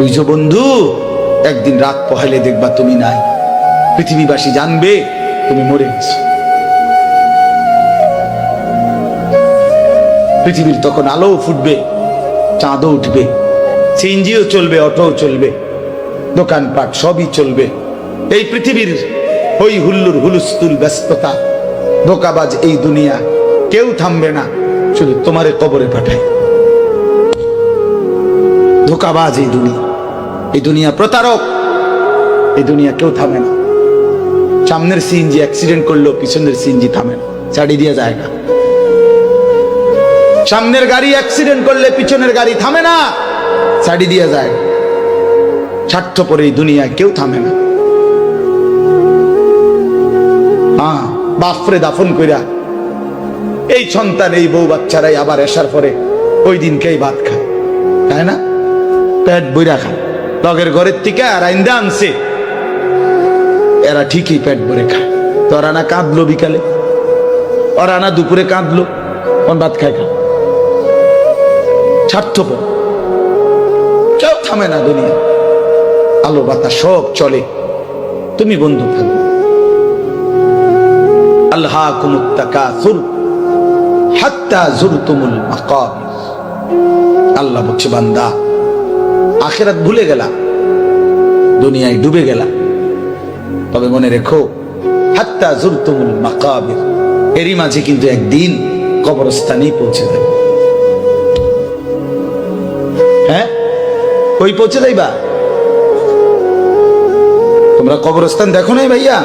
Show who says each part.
Speaker 1: বুঝছো বন্ধু, একদিন রাত পোহাইলে দেখবা তুমি নাই, পৃথিবীবাসী জানবে তুমি মরে গেছো। পৃথিবীর তখন আলো ফুটবে, চাঁদও উঠবে, সিএনজিও চলবে, অটোও চলবে, দোকানপাট সবই চলবে। এই পৃথিবীর হই হুল্লুর হুলুস্থুল ব্যস্ততা, ধোকাবাজ এই দুনিয়া, কেউ থামবে না, শুধু তোমারে কবরে পাঠায়। ধোকাবাজ এই দুনিয়া, এই দুনিয়া প্রতারক, এই দুনিয়া কেউ থামে না। সামনের সিএনজি অ্যাক্সিডেন্ট করলো, পিছনের সিএনজি থামে না, ছাড়ি দিয়ে যায় না। সামনের গাড়ি অ্যাক্সিডেন্ট করলে পিছনের গাড়ি থামে না, ছাড়ি দিয়ে যায়। স্বার্থপর এই দুনিয়া কেউ থামে না। হ্যাঁ, বাপরে দাফন কইরা এই সন্তান, এই বউ বাচ্চারাই আবার এসার পরে ওই দিনকেই ভাত খায়, তাই না? পেট বইরা খায়, লগের ঘরের থেকে আর আইন্দা আনছে, এরা ঠিকই পেট ভরে খায়। তোরা না কাঁদলো বিকালে, ওরা না দুপুরে কাঁদলো, কোন ভাত খায় খা। স্বার্থপর, কেউ থামে না দুনিয়া, আলো বাতাস সব চলে, তুমি বন্ধু থাকবে। আলহাকুমুত তাকাসুর হাত্তা যুরতুমুল মাকাবির। আল্লাহ বলছে, বান্দা আখিরাত ভুলে গেলা, দুনিয়ায় ডুবে গেলা, তবে মনে রেখো হাত্তা যুরতুমুল মাকাবির, এরই মাঝে কিন্তু একদিন কবরস্থানেই পৌঁছে যাবে। হ্যাঁ, কই পৌঁছে যাইবা? তোমরা কবরস্থান দেখো নাই ভাইয়া?